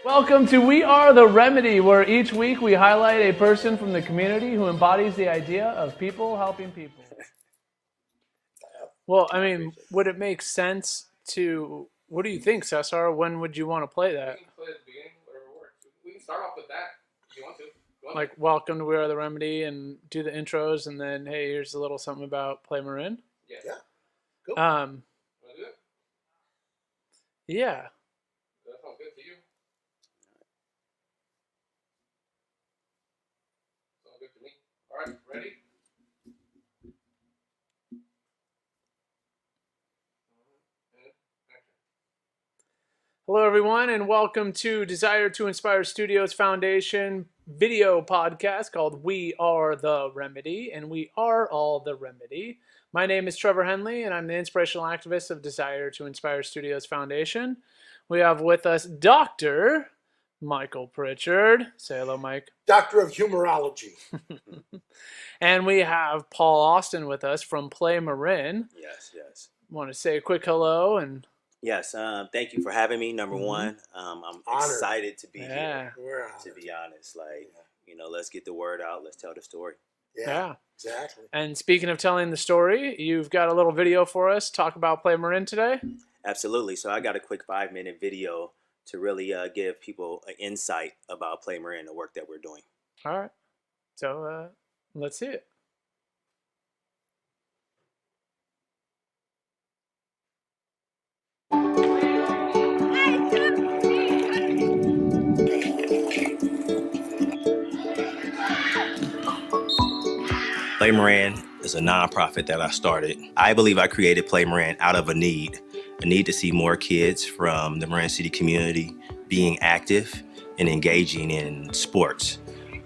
Welcome to We Are the Remedy, where each week we highlight a person from the community who embodies the idea of people helping people. Well, I mean, would it make sense to, what do you think, Cesar? When would you want to play that? We can play at the beginning, whatever works. We can start off with that if you want to. Like, welcome to We Are the Remedy and do the intros, and then, hey, here's a little something about Play Marin. Yeah. Cool. Want to do it? Yeah. Does that sound good to you? Sounds good to me. All right, ready? Hello, everyone, and welcome to Desire to Inspire Studios Foundation video podcast called We Are the Remedy, and we are all the remedy. My name is Trevor Henley, and I'm the inspirational activist of Desire to Inspire Studios Foundation. We have with us Dr. Michael Pritchard. Say hello, Mike. Doctor of Humorology. And we have Paul Austin with us from Play Marin. Yes. Want to say a quick hello and... Yes, thank you for having me, number one. I'm Honored. excited to be here, We're to be honest. Let's get the word out. Let's tell the story. Yeah. Exactly. And speaking of telling the story, you've got a little video for us. Talk about Play Marin today. Absolutely. So I got a quick 5-minute video to really give people an insight about Play Marin, the work that we're doing. All right. So let's see it. Play Marin is a nonprofit that I started. I believe I created Play Marin out of a need to see more kids from the Marin City community being active and engaging in sports.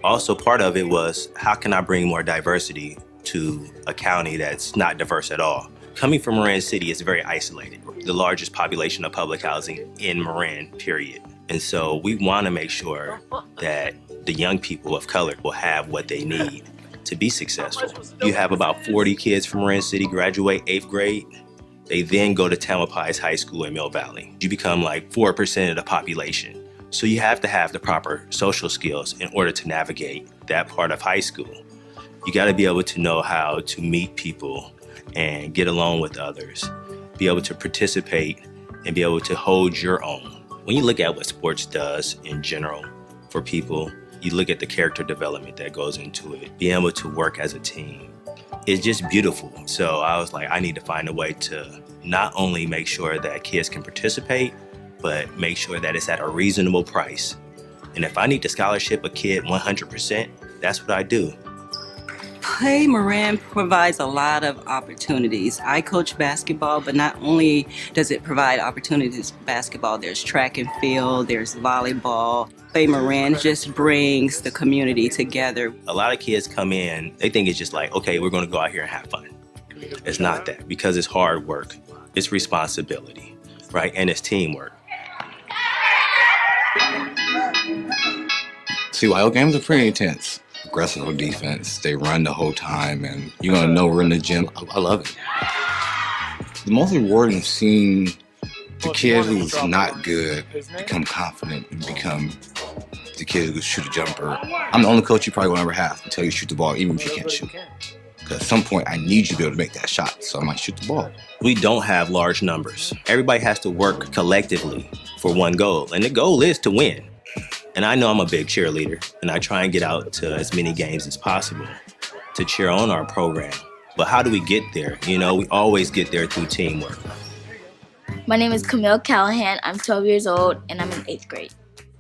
Also, part of it was, how can I bring more diversity to a county that's not diverse at all? Coming from Marin City is very isolated, the largest population of public housing in Marin, period. And so we want to make sure that the young people of color will have what they need to be successful. You have about 40 kids from Marin City graduate 8th grade. They then go to Tamalpais High School in Mill Valley. You become like 4% of the population. So you have to have the proper social skills in order to navigate that part of high school. You got to be able to know how to meet people and get along with others, be able to participate and be able to hold your own. When you look at what sports does in general for people, you look at the character development that goes into it, being able to work as a team. It's just beautiful. So I was like, I need to find a way to not only make sure that kids can participate, but make sure that it's at a reasonable price. And if I need to scholarship a kid 100%, that's what I do. Play Marin provides a lot of opportunities. I coach basketball, but not only does it provide opportunities for basketball, there's track and field, there's volleyball. Play Marin just brings the community together. A lot of kids come in, they think it's just like, okay, we're gonna go out here and have fun. It's not that, because it's hard work, it's responsibility, right? And it's teamwork. CYO games are pretty intense. Aggressive on defense. They run the whole time, and you're gonna know we're in the gym. I love it. The most rewarding is seeing the kid who's not good become confident and become the kid who can shoot a jumper. I'm the only coach you probably will ever have until you shoot the ball, even if you can't shoot. Because at some point, I need you to be able to make that shot, so I might shoot the ball. We don't have large numbers. Everybody has to work collectively for one goal, and the goal is to win. And I know I'm a big cheerleader, and I try and get out to as many games as possible to cheer on our program. But how do we get there? You know, we always get there through teamwork. My name is Camille Callahan. I'm 12 years old, and I'm in 8th grade.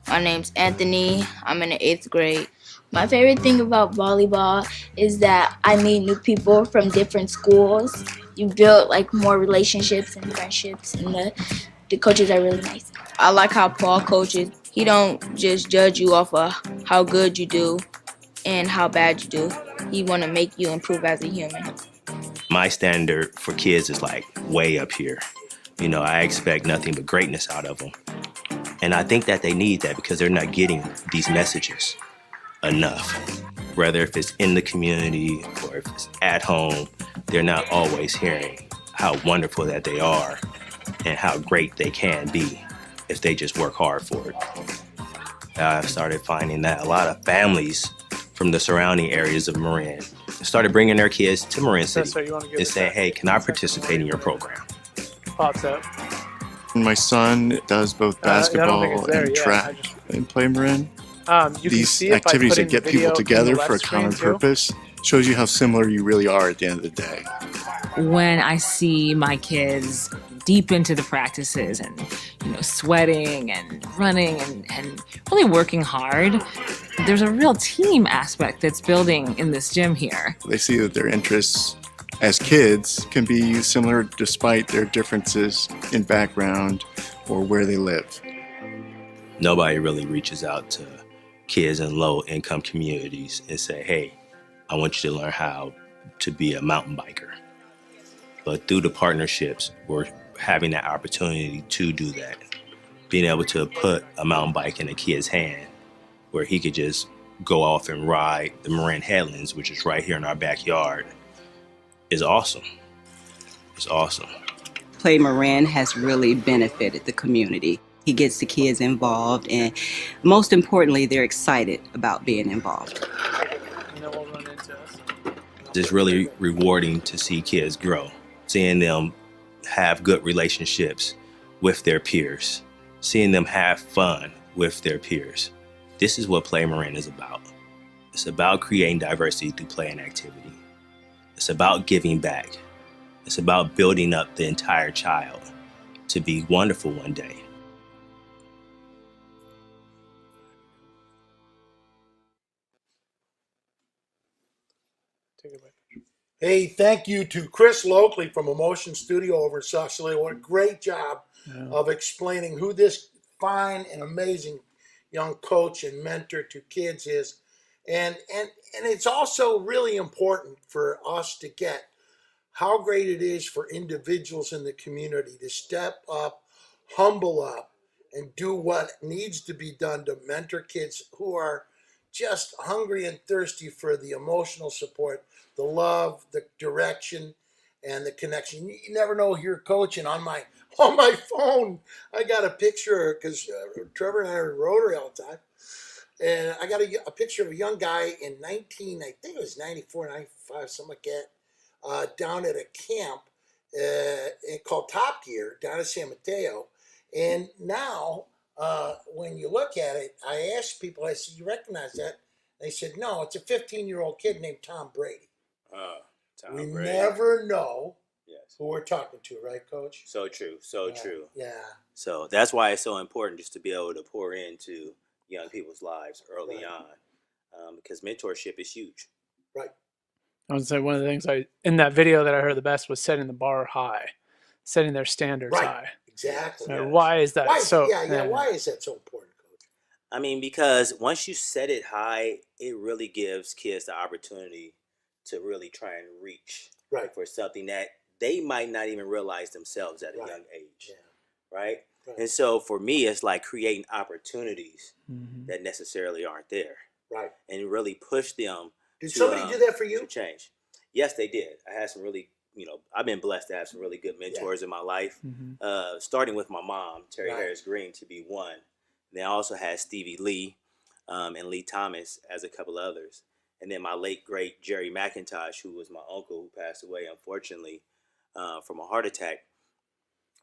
My name's Anthony. I'm in the 8th grade. My favorite thing about volleyball is that I meet new people from different schools. You build more relationships and friendships, and the coaches are really nice. I like how Paul coaches. He don't just judge you off of how good you do and how bad you do. He want to make you improve as a human. My standard for kids is way up here. You know, I expect nothing but greatness out of them. And I think that they need that because they're not getting these messages enough. Whether if it's in the community or if it's at home, they're not always hearing how wonderful that they are and how great they can be if they just work hard for it. I started finding that a lot of families from the surrounding areas of Marin started bringing their kids to Marin City and saying, hey, can I participate in your program? Pops up. My son does both basketball there and yet. track in Play Marin. You can These see it by activities that putting get the people video together in the for a left screen, common too. purpose shows you how similar you really are at the end of the day. When I see my kids deep into the practices and, sweating and running and really working hard, there's a real team aspect that's building in this gym here. They see that their interests as kids can be similar despite their differences in background or where they live. Nobody really reaches out to kids in low-income communities and say, hey, I want you to learn how to be a mountain biker. But through the partnerships, we're having that opportunity to do that. Being able to put a mountain bike in a kid's hand where he could just go off and ride the Marin Headlands, which is right here in our backyard, is awesome. It's awesome. Play Marin has really benefited the community. He gets the kids involved, and most importantly, they're excited about being involved. And then we'll run into us. It's really rewarding to see kids grow, seeing them have good relationships with their peers, seeing them have fun with their peers. This is what Play Marin is about. It's about creating diversity through play and activity. It's about giving back. It's about building up the entire child to be wonderful one day. Take it back. Hey, thank you to Chris Loakley from Emotion Studio over in Sausalito. What a great job of explaining who this fine and amazing young coach and mentor to kids is. And it's also really important for us to get how great it is for individuals in the community to step up, humble up, and do what needs to be done to mentor kids who are just hungry and thirsty for the emotional support, the love, the direction, and the connection. You never know who you're coaching. On my phone, I got a picture because Trevor and I are in Rotary all the time. And I got a picture of a young guy in I think it was 94, 95, something like that, down at a camp called Top Gear down at San Mateo. And now, when you look at it, I asked people, I said, you recognize that? They said, no, it's a 15-year-old kid named Tom Brady. We never know who we're talking to, right, Coach? So true, so true. Yeah. So that's why it's so important just to be able to pour into young people's lives early on, because mentorship is huge. Right. I would say one of the things in that video that I heard the best was setting the bar high, setting their standards high. Exactly. So why is that Why is that so important, Coach? I mean, because once you set it high, it really gives kids the opportunity to really try and reach for something that they might not even realize themselves at a young age. Yeah. Right? And so for me, it's like creating opportunities that necessarily aren't there. Right. And really push them. Did somebody do that for you? To change. Yes, they did. I had some really, I've been blessed to have some really good mentors in my life. Starting with my mom, Terry Harris Green, to be one. And then I also had Stevie Lee and Lee Thomas as a couple others. And then my late, great Jerry McIntosh, who was my uncle who passed away, unfortunately, from a heart attack,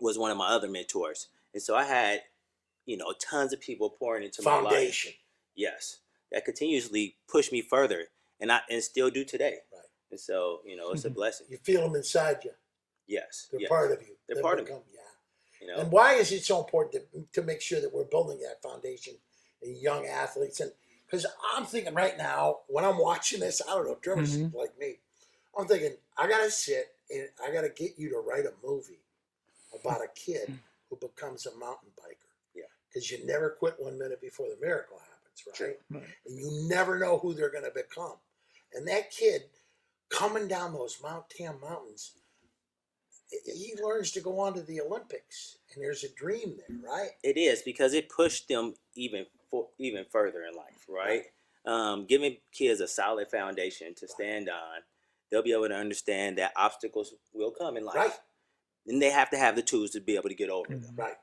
was one of my other mentors. And so I had, tons of people pouring into my life. Foundation. Yes. That continuously pushed me further. And still do today. Right. And so, it's a blessing. You feel them inside you. Yes. They're part of you. They're part of me. Yeah. And why is it so important to make sure that we're building that foundation in young athletes? And because I'm thinking right now, when I'm watching this, I don't know, Trevor's like me. I'm thinking, I got to sit and I got to get you to write a movie about a kid who becomes a mountain biker. Yeah. Because you never quit 1 minute before the miracle happens, right? Right. And you never know who they're going to become. And that kid coming down those Mount Tam mountains, he learns to go on to the Olympics. And there's a dream there, right? It is, because it pushed them even further in life, right? Giving kids a solid foundation to stand on. They'll be able to understand that obstacles will come in life. Right. And they have to have the tools to be able to get over them. Right.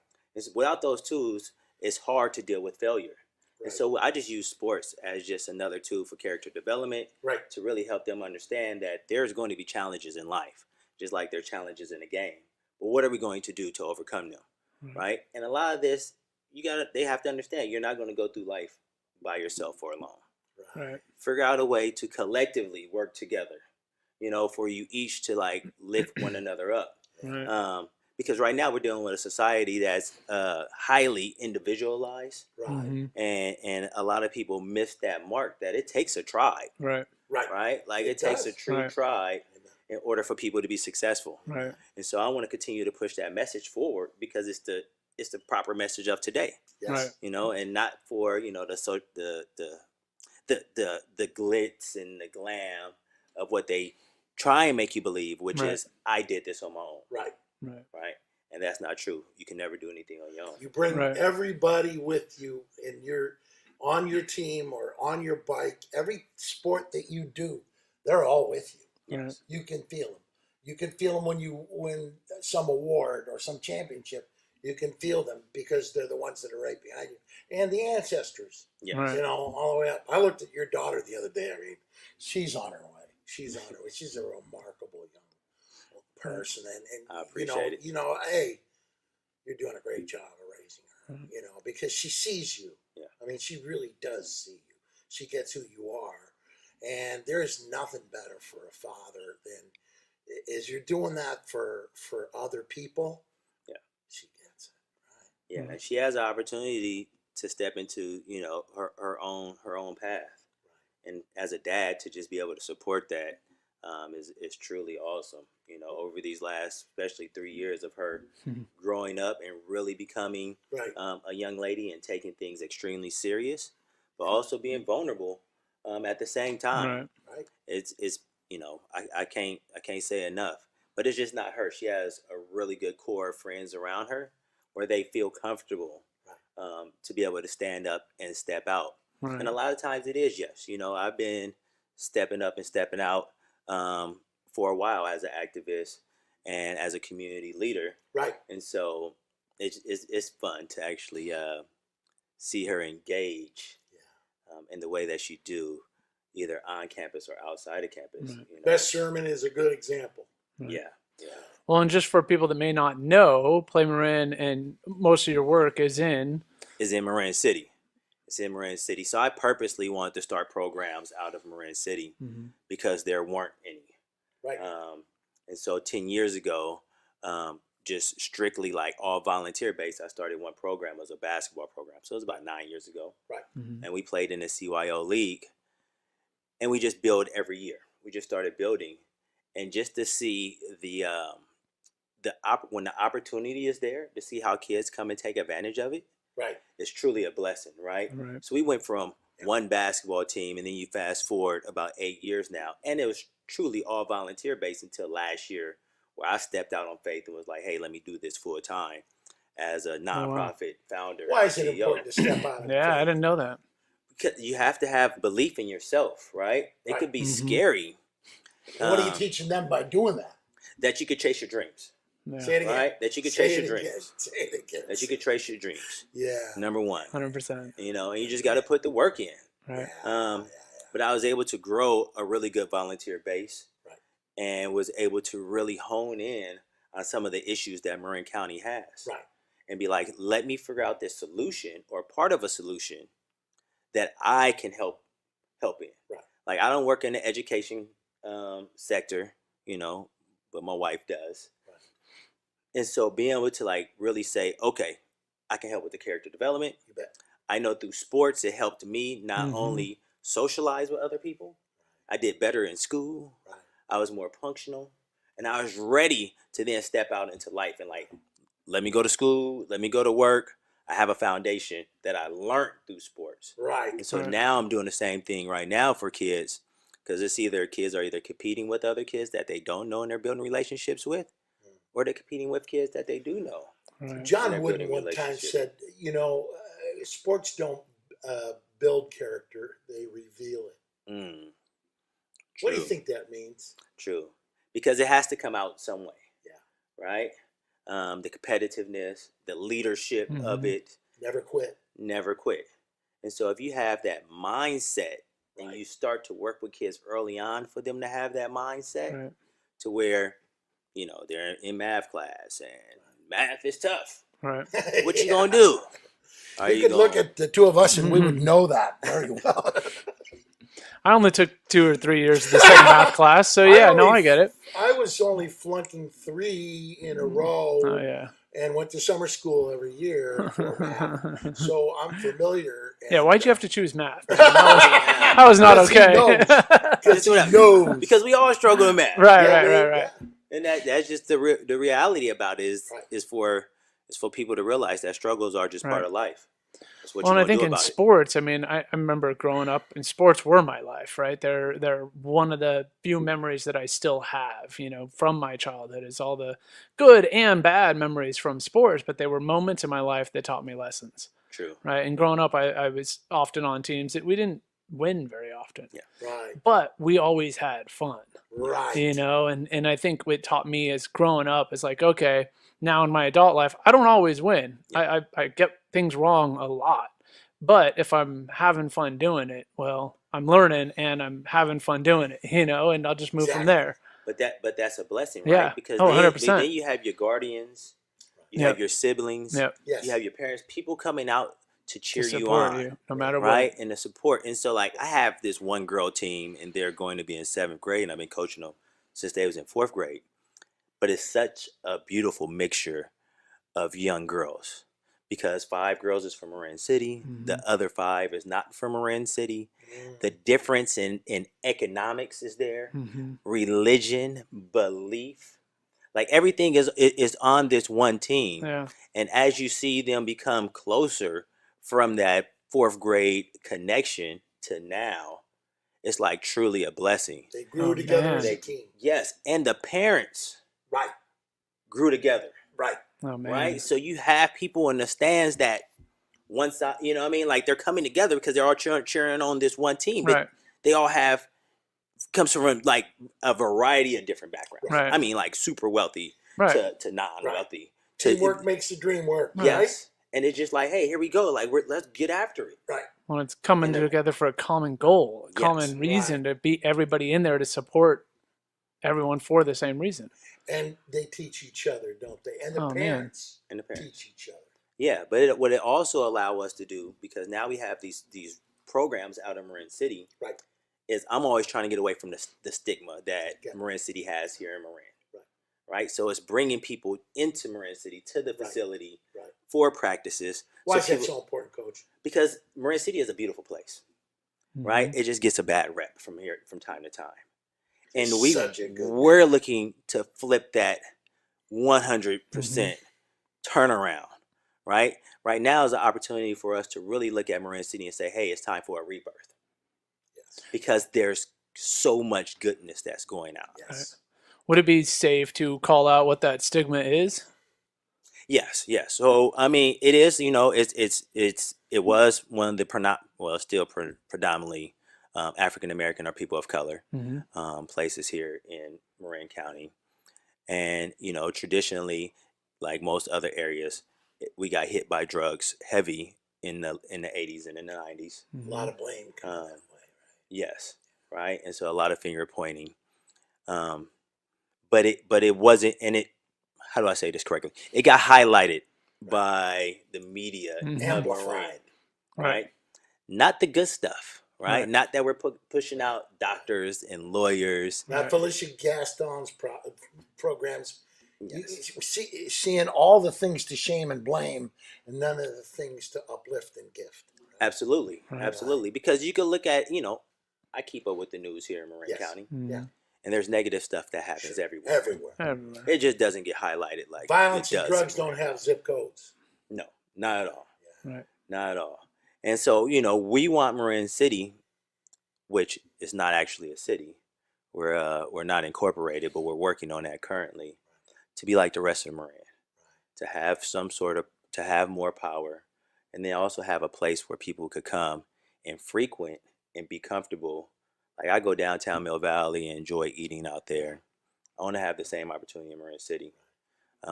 Without those tools, it's hard to deal with failure. And so I just use sports as just another tool for character development, Right. to really help them understand that there's going to be challenges in life, just like there are challenges in a game. But what are we going to do to overcome them, right? And a lot of this, they have to understand you're not going to go through life by yourself or alone. Right. Figure out a way to collectively work together, for you each to like lift one another up. Right. Because right now we're dealing with a society that's highly individualized, Right. and a lot of people miss that mark that it takes a tribe, Right. right? Like it takes a does. true Right. tribe in order for people to be successful. Right. And so I want to continue to push that message forward because it's the proper message of today, Yes. Right. and not for the glitz and the glam of what they try and make you believe, which Right. is I did this on my own, Right. Right. right? And that's not true. You can never do anything on your own. You bring Right. everybody with you, and you're on your team or on your bike. Every sport that you do, they're all with you. Yes. You can feel them. You can feel them when you win some award or some championship. You can feel them because they're the ones that are right behind you. And the ancestors, Yeah. Right. all the way up. I looked at your daughter the other day. I mean, she's on her way. She's on her way. She's a remarkable young person. And I appreciate it. hey, you're doing a great job of raising her, Mhm. because she sees you. Yeah. I mean, she really does see you. She gets who you are. And there's nothing better for a father than is you're doing that for other people. Yeah. She gets it. Right. Yeah, Mhm. and she has an opportunity to step into her own path, and as a dad to just be able to support that is truly awesome. Over these last, especially 3 years of her Mhm. growing up and really becoming Right. a young lady and taking things extremely serious, but also being vulnerable at the same time. Right. Right. It's I can't say enough, but it's just not her. She has a really good core of friends around her where they feel comfortable to be able to stand up and step out. Right. And a lot of times it is yes. I've been stepping up and stepping out for a while as an activist and as a community leader, Right. and so it's fun to actually see her engage in the way that she do, either on campus or outside of campus. Right. Best Sermon is a good example. Right. Yeah. Well, and just for people that may not know, Play Marin and most of your work is in. Is in Marin City. It's in Marin City. So I purposely wanted to start programs out of Marin City because there weren't any. Right. And so 10 years ago, just strictly like all volunteer based, I started one program. It was a basketball program. So it was about 9 years ago. Right. Mhm. And we played in the CYO League. And we just build every year. We just started building. And just to see when the opportunity is there, to see how kids come and take advantage of it, Right. it's truly a blessing, right? Right. So we went from one basketball team, and then you fast forward about 8 years now, and it was truly all volunteer based until last year, where I stepped out on faith and was like, "Hey, let me do this full time as a nonprofit founder." Why and is it CEO. important to step out? of Yeah, I faith? didn't know that. Because you have to have belief in yourself, right? It Right. could be Mhm. scary And what are you teaching them by doing that? that you could chase your dreams, Yeah. Say it again. right? That you could Say chase it your again. dreams. Say it again. That you could trace your dreams. Yeah. Number one, 100%. and you just got to put the work in. Right. But I was able to grow a really good volunteer base, Right. and was able to really hone in on some of the issues that Marin County has, Right. and be like, let me figure out this solution or part of a solution that I can help in. Right. Like I don't work in the education sector, but my wife does. Right. And so being able to like really say, okay, I can help with the character development. You bet. I know through sports it helped me not Mhm. only socialize with other people, I did better in school. Right. I was more functional, and I was ready to then step out into life and like, let me go to school, let me go to work. I have a foundation that I learned through sports. Right. And so Right. now I'm doing the same thing right now for kids, because it's either kids are either competing with other kids that they don't know and they're building relationships with, or they're competing with kids that they do know. Right. John they're Wooden building one time relationships. said, sports don't build character, they reveal it. Mm, What do you true. think that means? True. Because it has to come out some way. Yeah. Right? The competitiveness, the leadership of Mhm. it, Never quit. never quit. And so if you have that mindset and you start to work with kids early on for them to have that mindset Right. to where, they're in math class and math is tough. Right. What you gonna do? Are You could look at the two of us and we would know that very well. I only took 2 or 3 years of the same math class, so yeah, I get it. I was only flunking 3 in a row. Oh yeah. And went to summer school every year for math, so I'm familiar. Yeah, why'd you have to choose math? That was not okay. Because we all struggle with math. Right. And that's just the reality about it is for people to realize that struggles are just part of life. That's what Well, and you I think do in about sports, I mean, I remember growing up, and sports were my life, right? They're one of the few memories that I still have, from my childhood. Is all the good and bad memories from sports, but they were moments in my life that taught me lessons. True. Right. And growing up, I was often on teams that we didn't win very often. Yeah. Right. But we always had fun. Right. And I think what taught me as growing up is like, okay, now in my adult life, I don't always win. Yeah. I get things wrong a lot. But if I'm having fun doing it, well, I'm learning and I'm having fun doing it, and I'll just move from there. But that's a blessing, right? Yeah. Because 100%. then you have your guardians, you have your siblings, Yes. you have your parents, people coming out to cheer you support on, you, no matter what. right? And the support. And so, like, I have this one girl team, and they're going to be in 7th grade, and I've been coaching them since they was in 4th grade. But it's such a beautiful mixture of young girls because 5 girls is from Marin City. Mm-hmm. The other 5 is not from Marin City. The difference in economics is there, religion, belief. Like everything is on this one team. Yeah. And as you see them become closer from that 4th grade connection to now, it's like truly a blessing. They grew together man. as a team. Yes. And the parents Right. grew together. Right. Oh man. Right. So you have people in the stands that one side, like they're coming together because they're all cheering on this one team. But Right. they all comes from like a variety of different backgrounds. Right. I mean, like super wealthy Right. to non-wealthy. Teamwork makes the dream work. Yes. And it's just like, hey, here we go. Like, let's get after it. Right. Well, it's coming together for a common goal, a common reason to beat everybody in there to support everyone for the same reason. And they teach each other, don't they? And the parents teach each other. Yeah, but what it also allow us to do, because now we have these programs out in Marin City, right? Is I'm always trying to get away from the stigma that Marin City has here in Marin, right? So it's bringing people into Marin City to the facility for practices. Why is that so important, Coach? Because Marin City is a beautiful place, right? It just gets a bad rep from time to time, and we're looking to flip that 100% turnaround. Right now is an opportunity for us to really look at Marin City and say, hey, it's time for a rebirth. Yes. Because there's so much goodness that's going out. Yes. Right. Would it be safe to call out what that stigma is? Yes. So I mean, it is. It was one of the still predominantly African American or people of color places here in Marin County, and traditionally, like most other areas, we got hit by drugs heavy in the 80s and in the 90s. A lot of blame coming that way, right? Yes, right. And so a lot of finger pointing. But it wasn't, and it, how do I say this correctly? It got highlighted by the media, amplified, right? Not the good stuff, right? Not that we're pushing out doctors and lawyers. Not Felicia Gaston's programs. Yes. Seeing all the things to shame and blame, and none of the things to uplift and gift. Absolutely. Because you can look at, I keep up with the news here in Marin County. Yeah. And there's negative stuff that happens everywhere. Everywhere. It just doesn't get highlighted like violence it does. And drugs don't have zip codes. No, not at all. Right. Not at all. And so, we want Marin City, which is not actually a city. We're not incorporated, but we're working on that currently, to be like the rest of Marin, to have to have more power, and then also have a place where people could come and frequent and be comfortable. Like I go downtown Mill Valley and enjoy eating out there. I want to have the same opportunity in Marin City.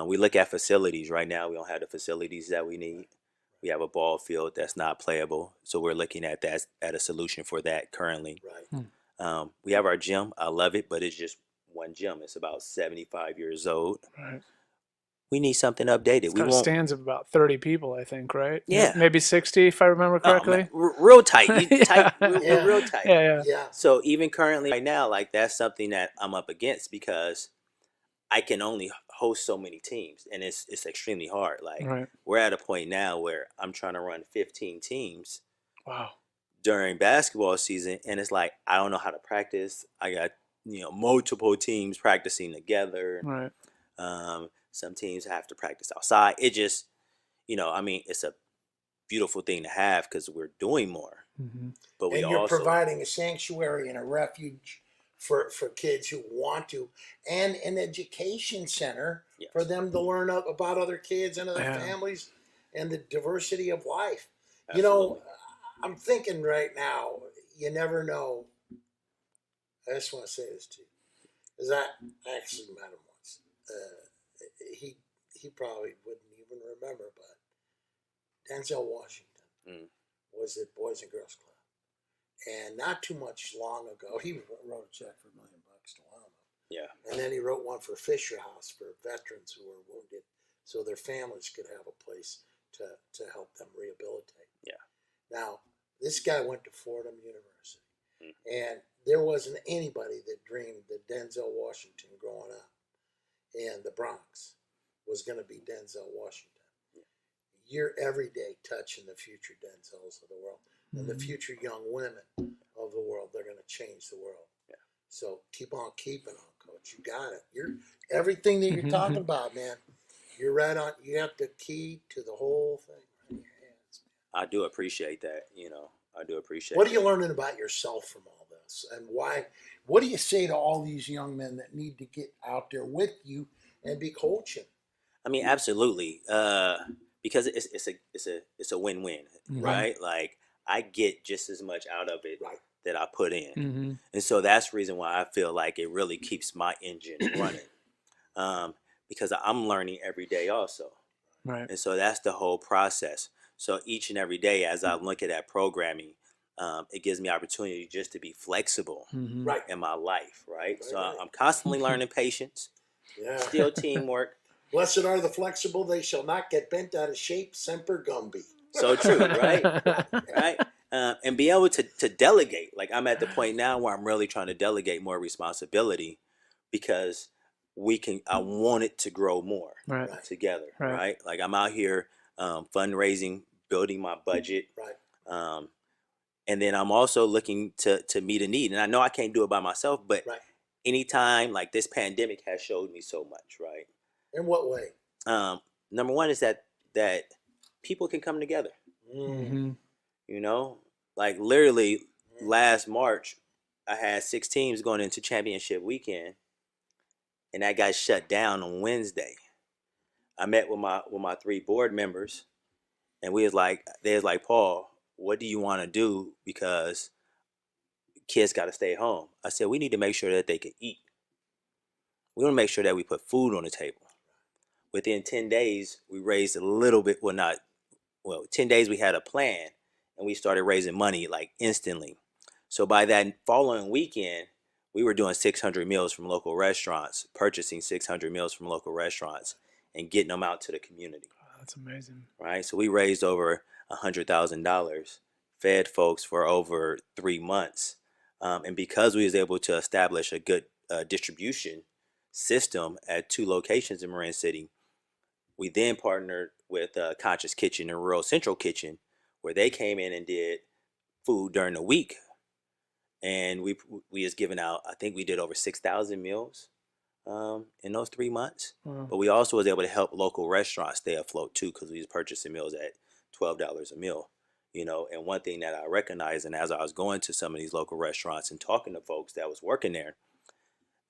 We look at facilities right now. We don't have the facilities that we need. We have a ball field that's not playable, so we're looking at that at a solution for that currently. Right. We have our gym. I love it, but it's just one gym. It's about 75 years old. Right. We need something updated. It's We got won't. stands of about 30 people, I think, right? Yeah. Maybe 60, if I remember Oh, correctly. man, real tight. Yeah. Real tight. Yeah. Yeah. So even currently, right now, like that's something that I'm up against because I can only host so many teams, and it's extremely hard. Like Right. we're at a point now where I'm trying to run 15 teams Wow. during basketball season, and it's like I don't know how to practice. I got multiple teams practicing together. Right. Some teams have to practice outside. It just, I mean, it's a beautiful thing to have because we're doing more. Mm-hmm. But we And you're also providing a sanctuary and a refuge for kids who want to, and an education center Yes. for them to learn about other kids and other Yeah. families and the diversity of life. Absolutely. I'm thinking right now, you never know. I just want to say this to you, because I actually met him once. He probably wouldn't even remember, but Denzel Washington was at Boys and Girls Club. And not too much long ago, he wrote a check for $1 million to Lama. Yeah. And then he wrote one for Fisher House for veterans who were wounded, so their families could have a place to help them rehabilitate. Yeah. Now, this guy went to Fordham University, and there wasn't anybody that dreamed that Denzel Washington growing up in the Bronx was going to be Denzel Washington. You're every day touching the future Denzels of the world and the future young women of the world. They're going to change the world. Yeah. So keep on keeping on, Coach. You got it. You're everything that you're talking about, man. You're right on. You have the key to the whole thing right in your hands, man. I do appreciate that. I do appreciate. What are you learning about yourself from all this, and why? What do you say to all these young men that need to get out there with you and be coaching? I mean, absolutely. Because it's a win-win, right? Like I get just as much out of it that I put in, Mm-hmm. and so that's the reason why I feel like it really keeps my engine running. Because I'm learning every day also, Right. and so that's the whole process. So each and every day, as I'm looking at programming, it gives me opportunity just to be flexible Mm-hmm. in my life, right? So Right. I'm constantly learning patience, Yeah. still teamwork. Blessed are the flexible; they shall not get bent out of shape. Semper Gumby. So true, right? Right? And be able to delegate. Like I'm at the point now where I'm really trying to delegate more responsibility because I want it to grow more Right. together, Right. right? Like I'm out here fundraising, building my budget. Right. And then I'm also looking to meet a need. And I know I can't do it by myself, but Right. anytime, like this pandemic has showed me so much, right? In what way? Number one is that people can come together. Mm-hmm. Like literally last March, I had 6 teams going into championship weekend, and that got shut down on Wednesday. I met with my 3 board members, and they was like, Paul, what do you want to do? Because kids got to stay home. I said, we need to make sure that they can eat. We want to make sure that we put food on the table. Within 10 days, we raised a little bit. 10 days we had a plan, and we started raising money like instantly. So by that following weekend, we were doing 600 meals from local restaurants, purchasing 600 meals from local restaurants, and getting them out to the community. Wow, that's amazing. Right? So we raised over $100,000, fed folks for over 3 months. And because we was able to establish a good distribution system at 2 locations in Marin City, we then partnered with Conscious Kitchen and Rural Central Kitchen, where they came in and did food during the week. And we was giving out, I think we did over 6,000 meals in those 3 months. Wow. But we also was able to help local restaurants stay afloat too, because we was purchasing meals at $12 a meal. And one thing that I recognized, and as I was going to some of these local restaurants and talking to folks that was working there,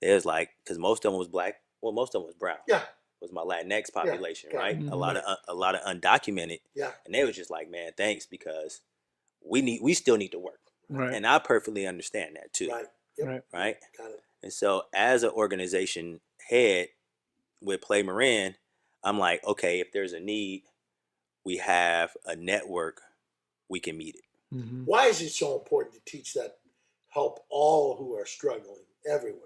it was like, because most of them was black, most of them was brown. Yeah. Was my Latinx population, Yeah. right? Mhm. A lot of undocumented. Yeah. And they was just like, man, thanks, because we still need to work. Right. And I perfectly understand that too. Right. Yep. Right. Right. Got it. And so as an organization head with Play Marin, I'm like, okay, if there's a need, we have a network, we can meet it. Mm-hmm. Why is it so important to teach that help all who are struggling everywhere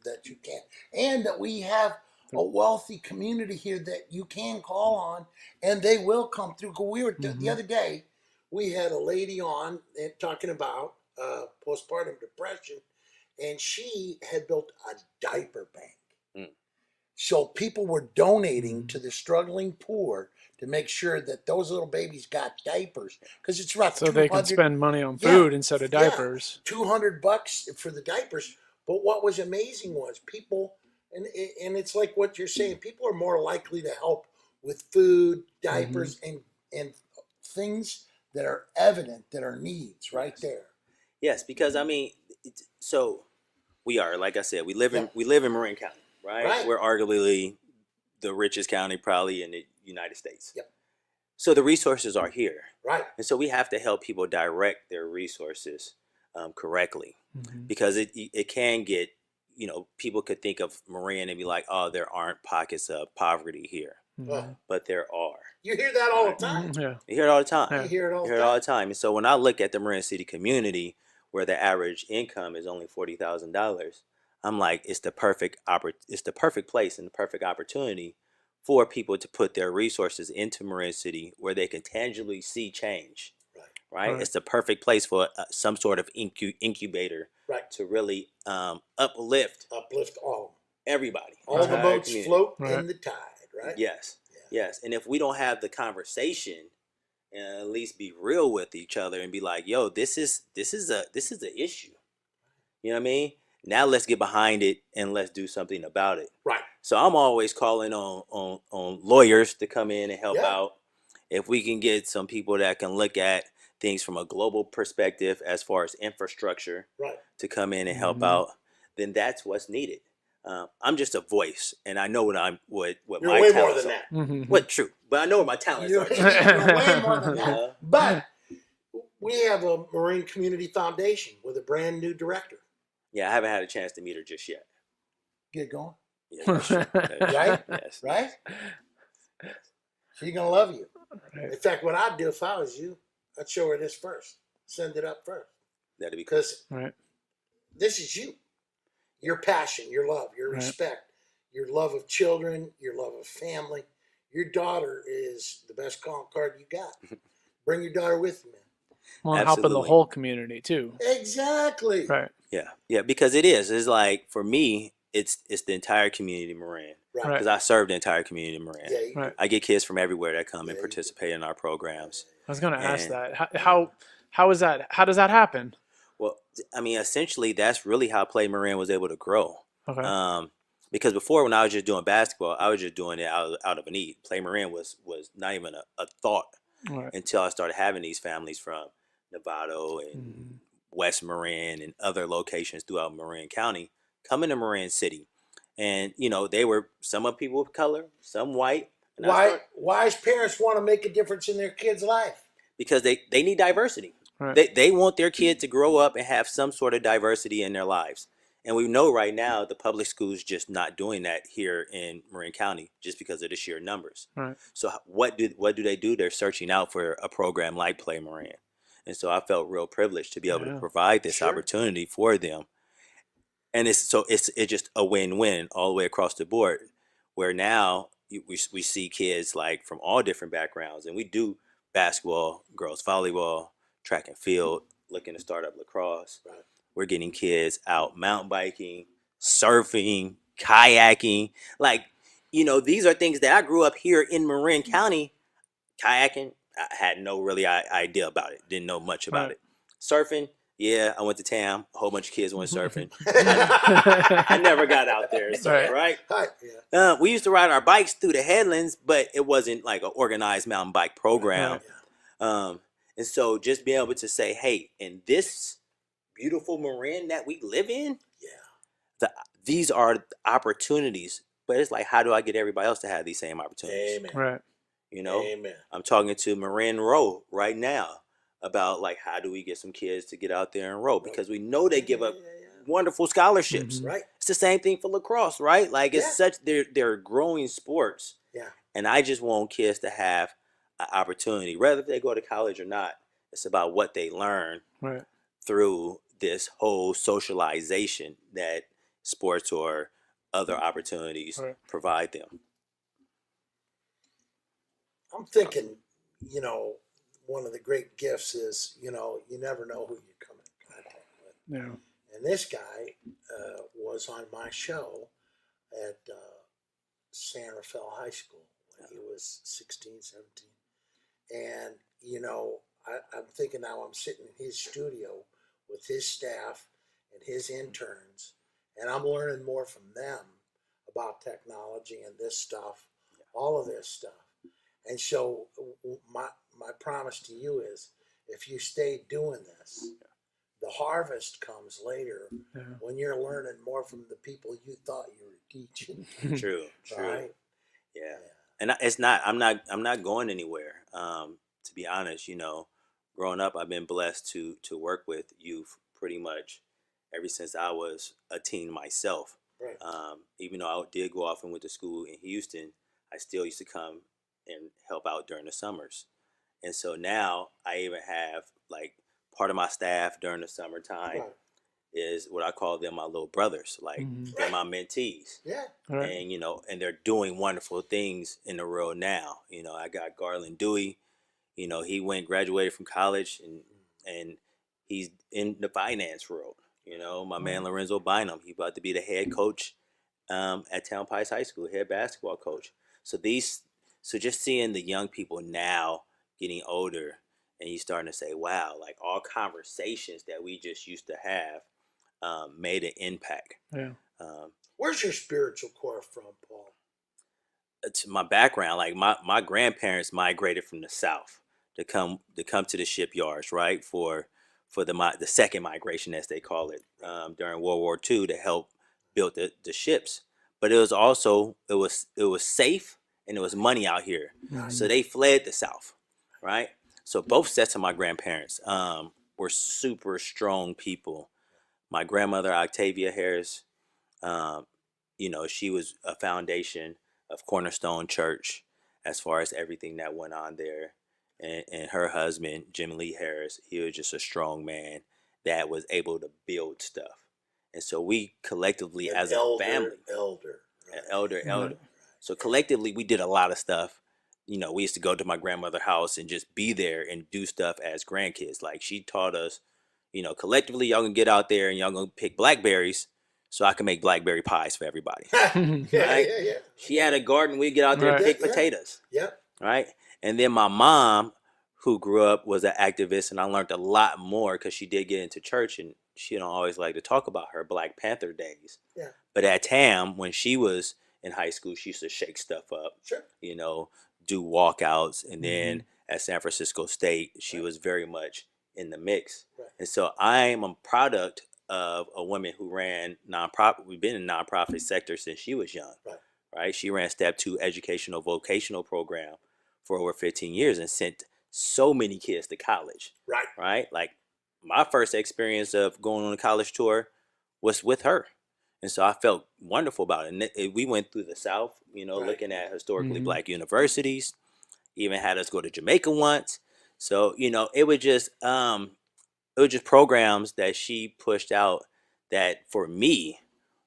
that you can, and that we have a wealthy community here that you can call on, and they will come through? Because we were the other day, we had a lady on talking about postpartum depression, and she had built a diaper bank. Mm. So people were donating to the struggling poor to make sure that those little babies got diapers, because it's about So they can spend money on food instead of diapers. $200 for the diapers. But what was amazing was people, and it's like what you're saying, people are more likely to help with food, diapers, and things that are evident, that are needs right there. Yes, because I mean, so we are, like I said, we live in Marin County, right? We're arguably the richest county probably in the United States. Yep. So the resources are here, right? And so we have to help people direct their resources correctly, because it can get, people could think of Marin and be like, oh, there aren't pockets of poverty here, but there are. You hear that all the time. Yeah. You hear it all the time. You hear it all You hear it all the time. And so when I look at the Marin City community, where the average income is only $40,000, I'm like, it's the perfect place and the perfect opportunity for people to put their resources into Marin City, where they can tangibly see change. Right? It's the perfect place for some sort of incubator, to really uplift all everybody. All the boats float in the tide, right? Yes. Yes. And if we don't have the conversation, and at least be real with each other and be like, yo, this is the issue. You know what I mean? Now let's get behind it and let's do something about it. Right. So I'm always calling on lawyers to come in and help out. If we can get some people that can look at things from a global perspective as far as infrastructure, to come in and help out, then that's what's needed. I'm just a voice, and I know what You're my way talents more are. than that. What true, but I know what my talents are. You're way more than that. But we have a Marine Community Foundation with a brand new director. Yeah, I haven't had a chance to meet her just yet. Get going. Yeah, that's true. Right? Yes. Right? She's gonna love you. In fact, what I'd do if I was you, I'd show her this first. Send it up first. That'd be because right. This is you. Your passion, your love, your respect, your love of children, your love of family. Your daughter is the best calling card you got. Bring your daughter with you, man. Well, helping the whole community too. Exactly. Right. Yeah, because it is. It's like, for me, it's the entire community of Marin. Right. Because I serve the entire community of Marin. Yeah, right. I get kids from everywhere that come and participate in our programs. I was going to ask that. How is that? How does that happen? Well, I mean, essentially, that's really how Play Marin was able to grow. Okay. Because before, when I was just doing basketball, I was just doing it out of a need. Play Marin was not even a thought until I started having these families from Novato and West Marin and other locations throughout Marin County coming to Marin City. And, they were some of people of color, some white. Why's parents want to make a difference in their kids' life? Because they need diversity. Right. They want their kid to grow up and have some sort of diversity in their lives. And we know right now the public schools just not doing that here in Marin County just because of the sheer numbers. Right. So what do they do? They're searching out for a program like Play Marin. And so I felt real privileged to be able to provide this opportunity for them. And it's just a win-win all the way across the board, where now we see kids like from all different backgrounds, and we do basketball, girls volleyball, track and field, looking to start up lacrosse. Right. We're getting kids out mountain biking, surfing, kayaking. Like, these are things that I grew up here in Marin County. Kayaking, I had no really idea about it. Didn't know much about it. Surfing, yeah, I went to TAM. A whole bunch of kids went surfing. I never got out there and surf, right? Yeah. We used to ride our bikes through the headlands, but it wasn't like an organized mountain bike program. And so just being able to say, hey, in this beautiful Marin that we live in, these are opportunities. But it's like, how do I get everybody else to have these same opportunities? Amen. Right. Amen. I'm talking to Marin Row right now about, like, how do we get some kids to get out there and row? Because we know they give up wonderful scholarships. Right. It's the same thing for lacrosse, right? Like, it's they're growing sports. Yeah. And I just want kids to have an opportunity, whether they go to college or not. It's about what they learn Right. through this whole socialization that sports or other opportunities Right. provide them. I'm thinking, one of the great gifts is, you never know who you come in contact with. Yeah. And this guy was on my show at San Rafael High School when he was 16, 17. And, I'm thinking now I'm sitting in his studio with his staff and his interns, and I'm learning more from them about technology and this stuff, all of this stuff. And so my promise to you is, if you stay doing this, the harvest comes later when you're learning more from the people you thought you were teaching. True. Right? Yeah. And it's not. I'm not going anywhere. To be honest, growing up, I've been blessed to work with youth pretty much ever since I was a teen myself. Right. Even though I did go off and went to school in Houston, I still used to come and help out during the summers. And so now I even have like part of my staff during the summertime is what I call them my little brothers. Like they're my mentees. Yeah. Right. And and they're doing wonderful things in the world now. I got Garland Dewey. He graduated from college and he's in the finance world. My man Lorenzo Bynum, he about to be the head coach at Town Pice High School, head basketball coach. So just seeing the young people now getting older, and you starting to say, wow, like all conversations that we just used to have made an impact. Yeah. Where's your spiritual core from, Paul? To my background, like my grandparents migrated from the South to come to the shipyards, right, for the second migration, as they call it, during World War II, to help build the ships. But it was also it was safe and there was money out here, so they fled the South, right? So both sets of my grandparents were super strong people. My grandmother Octavia Harris, she was a foundation of Cornerstone Church as far as everything that went on there. And her husband, Jim Lee Harris, he was just a strong man that was able to build stuff. And so we collectively, as a family, elder. So collectively, we did a lot of stuff. We used to go to my grandmother's house and just be there and do stuff as grandkids. Like she taught us, collectively, y'all can get out there and y'all gonna pick blackberries so I can make blackberry pies for everybody. Yeah. She had a garden. We'd get out there and pick potatoes. Yeah. Right. And then my mom, who grew up, was an activist, and I learned a lot more because she did get into church, and she don't always like to talk about her Black Panther days. Yeah. But at TAM, when she was in high school, she used to shake stuff up. Sure. Do walkouts, and then at San Francisco State, she was very much in the mix. Right. And so I'm a product of a woman who ran nonprofit. We've been in the nonprofit sector since she was young. Right. She ran Step 2 educational vocational program for over 15 years and sent so many kids to college. Right. Like my first experience of going on a college tour was with her. And so I felt wonderful about it. And we went through the South, looking at historically Black universities, even had us go to Jamaica once. So, it was just programs that she pushed out that for me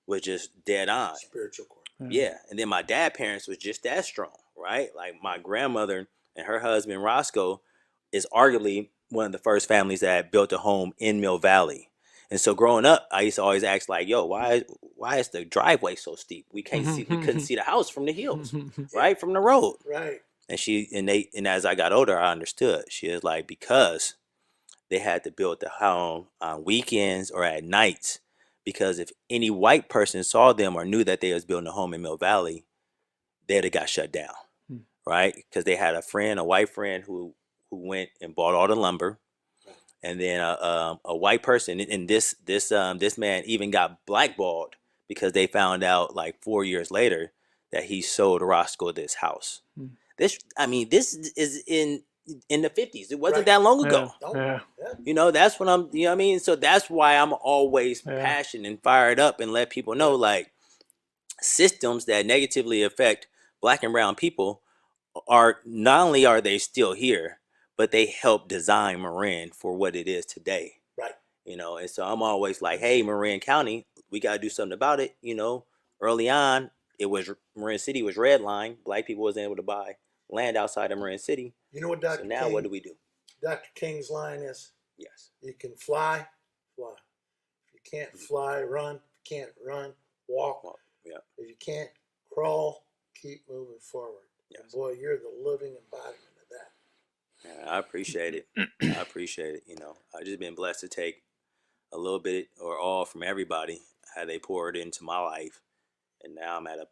was just dead on. Spiritual core. Yeah. And then my dad's parents was just that strong, right? Like my grandmother and her husband, Roscoe, is arguably one of the first families that built a home in Mill Valley. And so growing up, I used to always ask like, yo, why is the driveway so steep? We couldn't see the house from the hills, right? From the road. Right. And as I got older, I understood. She was like, because they had to build the home on weekends or at nights, because if any white person saw them or knew that they was building a home in Mill Valley, they'd have got shut down, right? Because they had a white friend who went and bought all the lumber. And then a white person, and this man even got blackballed because they found out like 4 years later that he sold Roscoe this house. This is in the 50s. It wasn't that long ago. That's what I'm. So that's why I'm always passionate and fired up and let people know like systems that negatively affect Black and brown people are not only are they still here, but they help design Marin for what it is today. Right. And so I'm always like, hey, Marin County, we got to do something about it. Early on, Marin City was red line. Black people wasn't able to buy land outside of Marin City. You know what Dr. So now King, what do we do? Dr. King's line is? Yes. You can fly, fly. If you can't fly, run. If you can't run, walk. Yeah. If you can't crawl, keep moving forward. Yes. And boy, you're the living embodiment of that. Yeah, I appreciate it. I appreciate it. I've just been blessed to take a little bit or all from everybody, how they poured into my life, and now I'm at a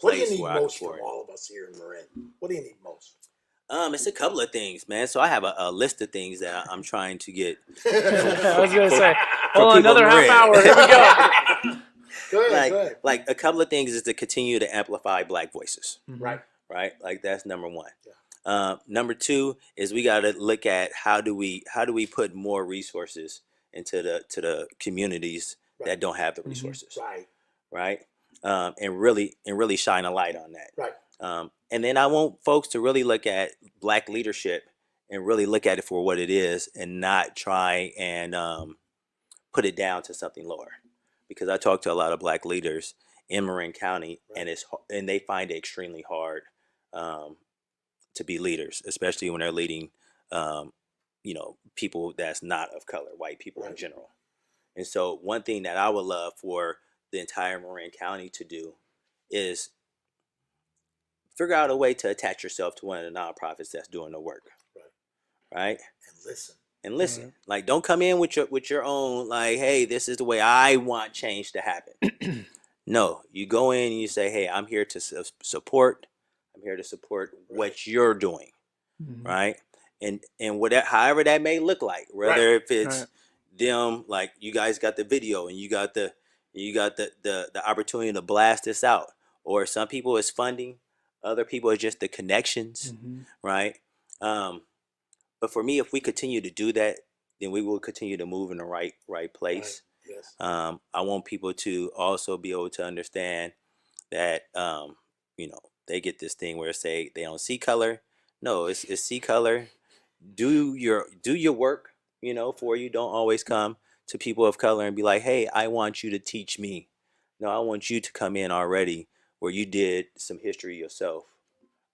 What do you place need where I most can pour from in. all of us here in Marin? What do you need most? It's a couple of things, man. So I have a list of things that I'm trying to get. I was gonna say, for hold on, people another in half Marin. hour. Here we go. Go ahead. Like a couple of things is to continue to amplify Black voices. Right. Right. Like that's number one. Yeah. Number two is we got to look at how do we put more resources into the communities that don't have the resources. Right. Right. And really shine a light on that. Right. And then I want folks to really look at Black leadership and really look at it for what it is and not try and put it down to something lower. Because I talk to a lot of Black leaders in Marin County, and they find it extremely hard to be leaders, especially when they're leading, people that's not of color, white people in general. And so one thing that I would love for the entire Marin County to do is figure out a way to attach yourself to one of the nonprofits that's doing the work. Right? And listen. Right. Like, don't come in with your own, like, hey, this is the way I want change to happen. No, you go in and you say, hey, I'm here to support. I'm here to support what you're doing. Right? And whatever, however that may look like, whether if it's them, like you guys got the video and you got the opportunity to blast this out, or some people it's funding, other people it's just the connections, right? But for me, if we continue to do that, then we will continue to move in the right place. Right. Yes. I want people to also be able to understand that they get this thing where say they don't see color. No, it's see color. Do your work, for you. Don't always come to people of color and be like, hey, I want you to teach me. No, I want you to come in already where you did some history yourself,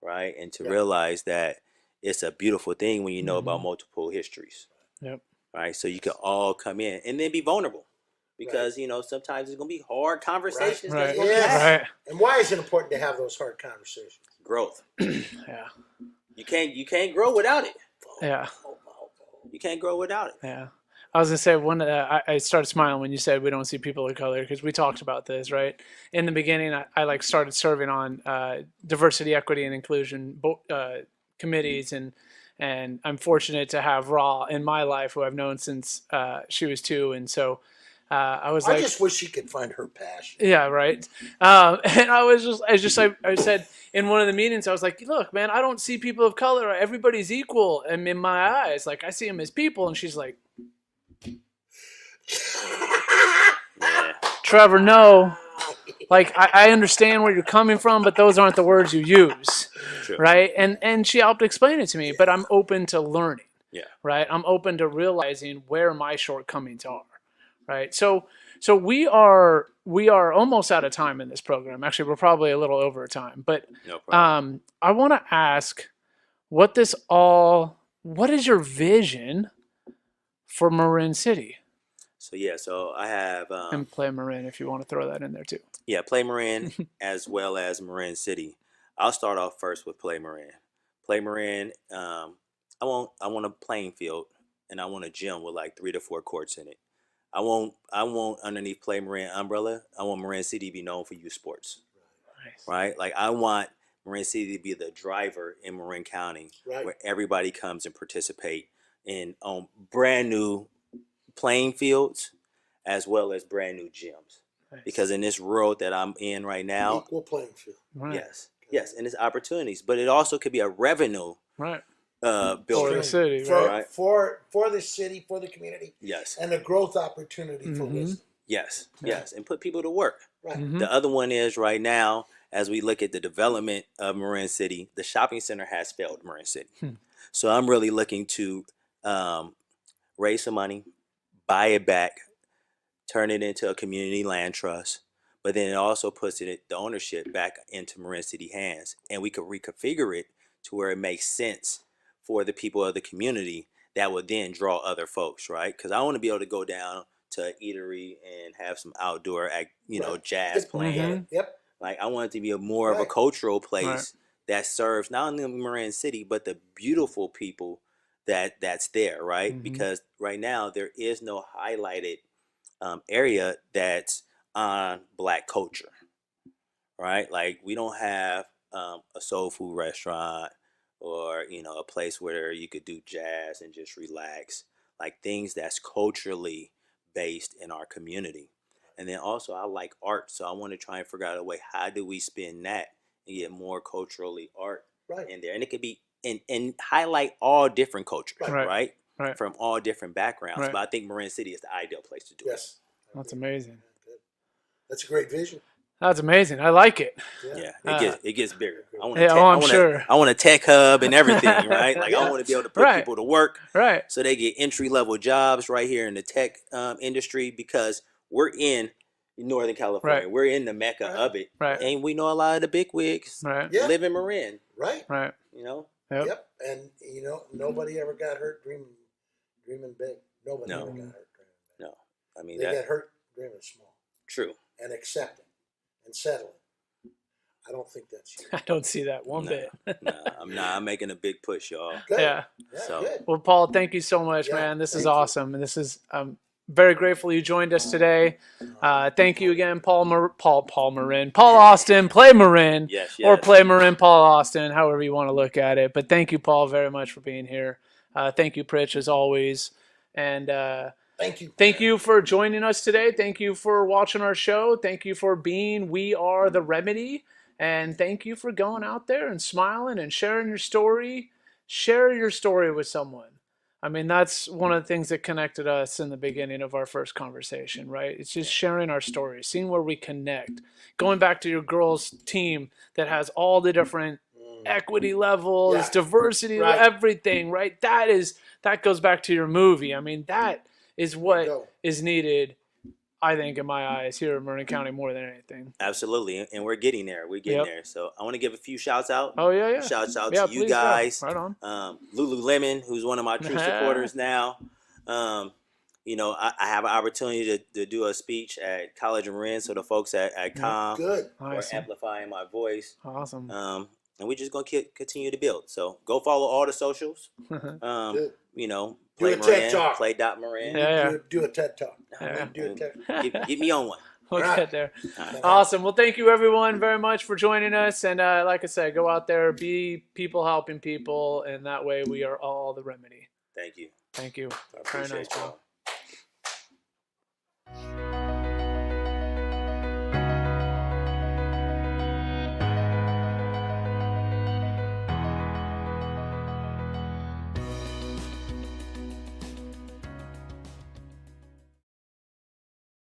right? And to realize that it's a beautiful thing when you know about multiple histories. Yep. Right? So you can all come in and then be vulnerable. Because, sometimes it's going to be hard conversations. Right. Yes. And why is it important to have those hard conversations? Growth. Yeah. You can't grow without it. Yeah. You can't grow without it. Yeah. I was going to say, I started smiling when you said we don't see people of color, because we talked about this, right? In the beginning, I started serving on diversity, equity, and inclusion committees, and I'm fortunate to have Ra in my life, who I've known since she was 2, and so I just wish she could find her passion. Yeah, right. And I said in one of the meetings, I was like, look, man, I don't see people of color. Everybody's equal. And in my eyes, like, I see them as people. And she's like, Trevor, no. Like, I understand where you're coming from, but those aren't the words you use. Sure. Right. And she helped explain it to me, but I'm open to learning. Yeah. Right. I'm open to realizing where my shortcomings are. Right. So we are almost out of time in this program. Actually, we're probably a little over time, but no problem. I want to ask what is your vision for Marin City? So I have and Play Marin, if you want to throw that in there too. Yeah, Play Marin as well as Marin City. I'll start off first with Play Marin. Play Marin, I want a playing field, and I want a gym with like 3 to 4 courts in it. I want underneath Play Marin umbrella, I want Marin City to be known for youth sports. Nice. Right? Like, I want Marin City to be the driver in Marin County, where everybody comes and participate on brand new playing fields as well as brand new gyms. Nice. Because in this world that I'm in right now, equal playing field. Right. Yes, and it's opportunities, but it also could be a revenue. Right. Building. For the city, right? For the city, for the community. Yes. And a growth opportunity for wisdom. Yes, yes, and put people to work. Right. Mm-hmm. The other one is right now, as we look at the development of Marin City, the shopping center has failed Marin City. So I'm really looking to raise some money, buy it back, turn it into a community land trust, but then it also puts the ownership back into Marin City hands, and we could reconfigure it to where it makes sense for the people of the community that would then draw other folks, right? Because I want to be able to go down to an eatery and have some outdoor, jazz playing. Yep. Like I want it to be more of a cultural place that serves not only Marin City but the beautiful people that's there, right? Because right now there is no highlighted area that's on Black culture, right? Like we don't have a soul food restaurant or a place where you could do jazz and just relax, like things that's culturally based in our community. And then also I like art, so I want to try and figure out a way, how do we spin that and get more culturally art in there, and it could be and highlight all different cultures, right? From all different backgrounds. But I think Marin City is the ideal place to do it. That's amazing. That's a great vision. That's amazing. I like it. Yeah, it gets bigger. I want I want a tech hub and everything, right? Like I want to be able to put people to work, so they get entry level jobs right here in the tech industry, because we're in Northern California. We're in the mecca of it, and we know a lot of the bigwigs live in Marin, right? Yep. And nobody ever got hurt dreaming big. Nobody ever got hurt dreaming big. No, I mean they get hurt dreaming small. True. And accepting and settling. I don't think that's you. I don't see that one bit. I'm not. I'm making a big push, y'all. Good. Yeah. Good. Well, Paul, thank you so much, man. This is awesome, and this is very grateful you joined us today. Thank you again, Paul Marin, Paul Austin, play Marin, or play Marin, Paul Austin, however you want to look at it. But thank you, Paul, very much for being here. Thank you, Pritch, as always, and thank you for joining us today. Thank you for watching our show. Thank you for being We Are the Remedy, and thank you for going out there and smiling and sharing your story. Share your story with someone. I mean, that's one of the things that connected us in the beginning of our first conversation, right? It's just sharing our stories, seeing where we connect. Going back to your girls' team that has all the different equity levels, diversity, everything, right? That goes back to your movie. I mean, that is what is needed, I think, in my eyes, here in Marin County more than anything. Absolutely, and we're getting there. We're getting there. So I want to give a few shouts out. Oh, yeah. Shouts out to you guys. Right on. Lululemon, who's one of my true supporters now. I have an opportunity to do a speech at College of Marin, so the folks at COM are amplifying my voice. Awesome. And we're just going to continue to build. So go follow all the socials. Play Marin, play.Marin. Do a TED Talk. Get me on one. We'll get there. Awesome. Well, thank you, everyone, very much for joining us. And like I said, go out there, be people helping people, and that way we are all the remedy. Thank you. Thank you. I appreciate Very nice, Paul.